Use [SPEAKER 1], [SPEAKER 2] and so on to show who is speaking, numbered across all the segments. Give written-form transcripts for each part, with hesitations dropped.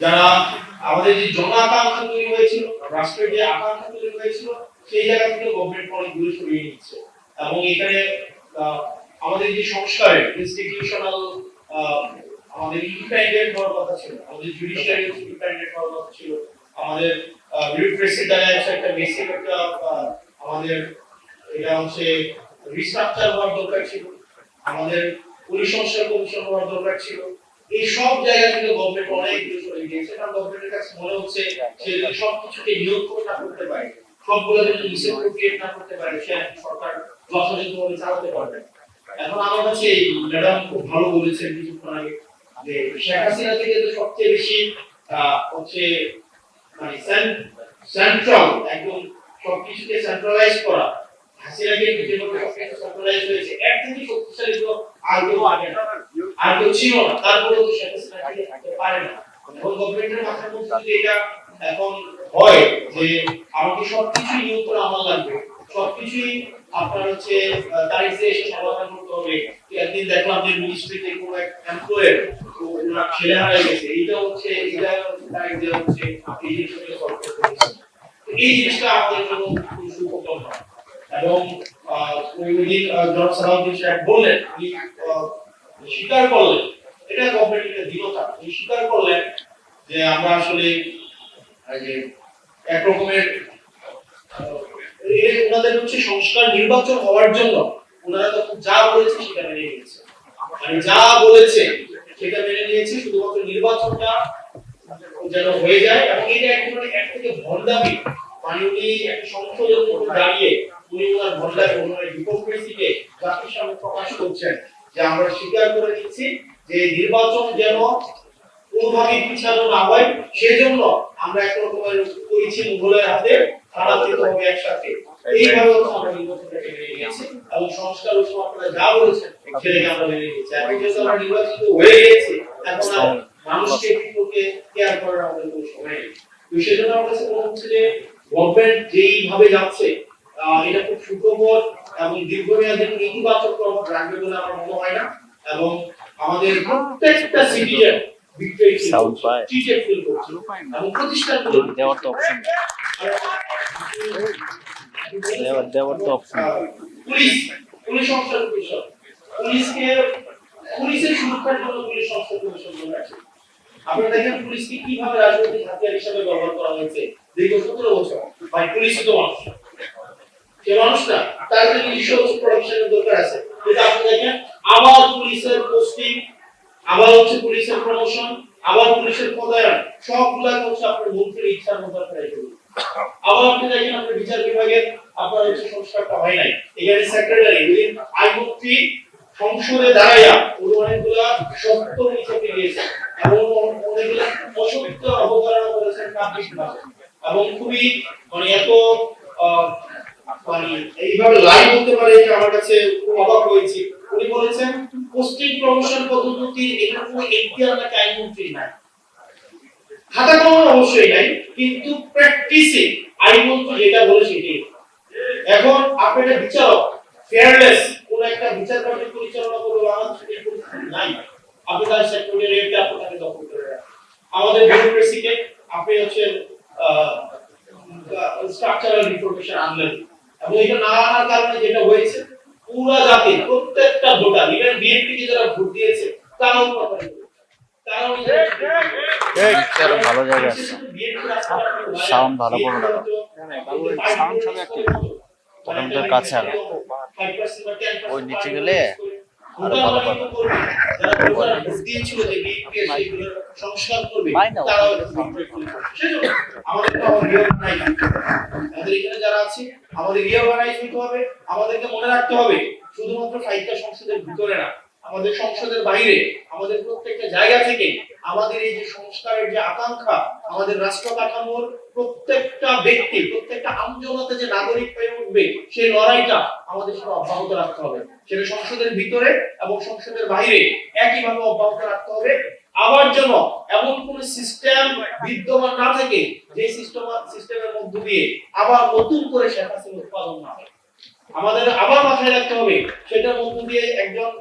[SPEAKER 1] যারা আমাদের যে জন আকাঙ্ক্ষা তৈরি হয়েছিল, রাষ্ট্রের যে আকাঙ্ক্ষা তৈরি হয়েছিল, সেই জায়গা থেকে গভর্নমেন্ট অনেক দূরে সরিয়ে নিচ্ছে। এবং এখানে আমাদের যে সংস্কারের ইনস্টিটিউশনাল আমাদের ইন্ডিপেন্ডেন্ট হওয়ার কথা ছিল, আমাদের জুডিশিয়ারি ইন্ডিপেন্ডেন্ট হওয়ার কথা ছিল, আমাদের বিউরোক্রেসি দ্বারা একটা বেসিক একটা আমাদের এটা হচ্ছে রিস্ট্রাকচার হওয়ার দরকার ছিল, আমাদের পরিসংস্কার কমিশন হওয়ার দরকার ছিল। এই সব জায়গা থেকে গভর্নমেন্ট অনেক দূরে সরে গিয়েছে, কারণ গভর্নমেন্টের কাছে মনে হচ্ছে সে যদি সবকিছুকে নিয়ন্ত্রণ না করতে পারে, সবগুলো যদি রিসেপ্রিয়েট না করতে পারে, সে সরকার যথাযথভাবে চালাতে পারবে। এখন আমার কাছে ম্যাডাম খুব ভালো বলেছেন কিছুক্ষণ আগে যে শেখ হাসিনা থেকে তো সবচেয়ে বেশি হচ্ছে মানে সেন্ট্রাল একদম সবকিছুকে সেন্ট্রালাইজ করা, হাসিনাকে যেভাবে সবকিছু সেন্ট্রালাইজ হয়েছে, এর থেকে শক্তিশালী তো আর কেউ আগে না, আর কেউ ছিল না, তারপরেও তো শেখ হাসিনা থাকতে পারে না। এখন গভর্নমেন্টের মাথার মধ্যে যদি এটা এখন হয় যে আমাকে সবকিছুই নিয়ন্ত্রণ আমার লাগবে, সবকিছুই আপনার হচ্ছে তারিখে এসে সমাধান করতে হবে। একদিন দেখলাম যে মিনিস্ট্রিতে কোনো এক এমপ্লয়ের ওনার ছেলে হারিয়ে গেছে, এইটা হচ্ছে তারিখে হচ্ছে এই জিনিসটাকে সলভ করতে হচ্ছে। এই জিনিসটা আমাদের জন্য খুব সুখকর নয়। এবং ওই দিন জনাব সালাউদ্দিন সাহেব বললেন, উনি স্বীকার করলেন, এটা গভর্নমেন্টের দৃঢ়তা, উনি স্বীকার করলেন যে আমরা আসলে যে এক রকমের ওনাদের হচ্ছে সংস্কার নির্বাচন হওয়ার জন্য ওনারা তখন যা বলেছে সেটা মেনে নিয়েছে, মানে যা বলেছে সেটা মেনে নিয়েছে, শুধুমাত্র নির্বাচনটা যেন হয়ে যায়। এবং এটা এক ধরনের এক থেকে ভণ্ডামি, মানে উনি একটা সংশোধন করে দাঁড়িয়ে উনি ওনার ভণ্ডামি, ওনার হিপোক্রেসিকে জাতির সামনে প্রকাশ করছেন যে আমরা স্বীকার করে নিচ্ছি যে নির্বাচন যেন কোনোভাবেই পিছানো না হয়, সেজন্য আমরা এক রকমের করেছি মুঘলের হাতে খারাপ দিতে হবে একসাথে, এইভাবে আমরা নির্বাচনটাকে মেনে নিয়েছি। এবং সংস্কার উৎসব আপনারা যা বলেছেন সেটাকে আমরা মেনে নিয়েছি। এখন যেহেতু আমরা নির্বাচিত হয়ে গেছি, এখন আর মানুষকে বিপক্ষে কেয়ার করার আমাদের কোনো সময় নেই। তো সেজন্য আমার কাছে মনে হচ্ছে যে গভর্নমেন্ট যেইভাবে যাচ্ছে এটা খুব সুখবর এবং দীর্ঘমেয়াদী ইতিবাচক প্রভাব রাখবে বলে আমার মনে হয় না। এবং আমাদের প্রত্যেকটা সিটিজেন সাউন্ড পায় টিচার ফিল করছে এবং প্রতিষ্ঠানগুলো দেওয়ার তো অপশন দেওয়ার তো অপশন পুলিশ পুলিশ সংস্কার কমিশন, পুলিশকে পুলিশের সুরক্ষার জন্য পুলিশ সংস্কার কমিশন আছে। আপনারা দেখেন পুলিশকে কিভাবে রাজনৈতিক হাতিয়ার হিসেবে ব্যবহার করা হয়েছে দীর্ঘ 17 বছর। ভাই পুলিশই তো মানুষ, সে মানুষ না, তার জন্য নিজস্ব প্রফেশনের দরকার আছে। কিন্তু আপনি দেখেন আবার পুলিশের পোস্টিং, আবার হচ্ছে পুলিশের প্রমোশন, আবার পুলিশের পদায়ন, সবগুলা হচ্ছে আপনার মন্ত্রীর ইচ্ছার মধ্যে ফেলে দেবে। আবার আপনি দেখেন আপনার বিচার বিভাগের আপনার হচ্ছে সংস্কারটা হয় নাই, এখানে সেক্রেটারি আইনমন্ত্রী সংসদে দাঁড়াইয়া অনেকগুলা সত্য মিথ্যা দিয়েছে এবং অনেকগুলা অসত্য অবতারণা করেছেন কাব্যিকভাবে এবং খুবই মানে এত মানে এইভাবে লাইভ হতে পারে যে আমার কাছে খুব অবাক হয়েছে। উনি বলেছেন পোস্টিং প্রমোশন পদ্ধতি এখানে কোনো এখতিয়ার নাকি আইনমন্ত্রী নাই, খাতা কলম অবশ্যই নাই, কিন্তু প্র্যাকটিসে আইনমন্ত্রী যেটা বলে সেটাই। এখন আপনার বিচারক ফেয়ারলেস কোন একটা বিচার কার্য পরিচালনা করবে বাংলাদেশে নাই, আপনি তার সেক্রেটারিয়েটে আপনি তাকে দখল করে রাখেন। আমাদের বিউরোক্রেসিকে আপনি হচ্ছে স্ট্রাকচারাল রিফর্মেশন আনলেন এবং এটা না আনার কারণে যেটা হয়েছে পুরো জাতি প্রত্যেকটা ভোটার ইভেন বিএনপি কে যারা ভোট দিয়েছে তারাও ভালো জায়গা আছে, সাউন্ড ভালো করে দাও, সাউন্ড সব একটু তোমাদের কাছে আলো, ওই নিচে গেলে আরো ভালো পাবে। সংস্কার করবে তারাও আমাদের এখানে যারা আছে আমাদের রিঅর্গানাইজ হতে হবে। আমাদেরকে মনে রাখতে হবে শুধুমাত্র ফাইলটা সংসদের ভিতরে না, আমাদের সংসদের বাইরে, আমাদের প্রত্যেকটা জায়গা থেকে আমাদের এই যে সংস্কারের যে আকাঙ্ক্ষা, আমাদের রাষ্ট্র কাঠামোর প্রত্যেকটা ব্যক্তি, প্রত্যেকটা আমজনতা যে নাগরিক হয়ে উঠবে, সেই লড়াইটা আমাদের সাথে অব্যাহত রাখতে হবে। সেটা সংসদের ভিতরে এবং সংসদের বাইরে একইভাবে অব্যাহত রাখতে হবে। আবার যেন এমন কোন সিস্টেম বিদ্যমান না থাকে যে সিস্টেমের মধ্য দিয়ে আবার নতুন করে শেখ হাসিনা উৎপাদন না হয়। আমাদের আবার মাথায় রাখতে হবে সেটার মধ্য দিয়ে একজন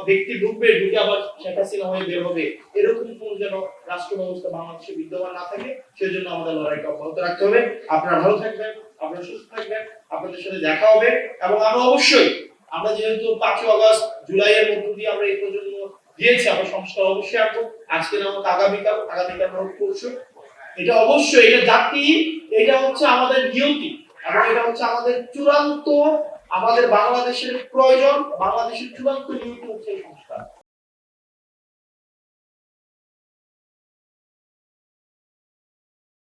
[SPEAKER 1] ব্যক্তি ঢুকবে, ঢুকে আবার শেখ হাসিনা হয়ে বের হবে, এরকম কোন যেন রাষ্ট্র ব্যবস্থা বাংলাদেশে বিদ্যমান না থাকে, সেজন্য আমাদের লড়াইটা অব্যাহত রাখতে হবে। আপনারা ভালো থাকবেন, আপনারা সুস্থ থাকবেন, আপনাদের সাথে দেখা হবে। এবং আমরা অবশ্যই, আমরা যেহেতু 5ই আগস্ট জুলাইয়ের মধ্য দিয়ে আমরা এই প্রজন্ম দিয়েছি, আমরা সংস্কার অবশ্যই আনবো। আজকে না হোক আগামীকাল, আগামীকাল হোক পরশু, এটা অবশ্যই, এটা জাতি, এটা হচ্ছে আমাদের নিয়তি, এবং এটা হচ্ছে আমাদের চূড়ান্ত, আমাদের বাংলাদেশের প্রয়োজন, বাংলাদেশের চূড়ান্ত নিয়তি হচ্ছে এই সংস্কার।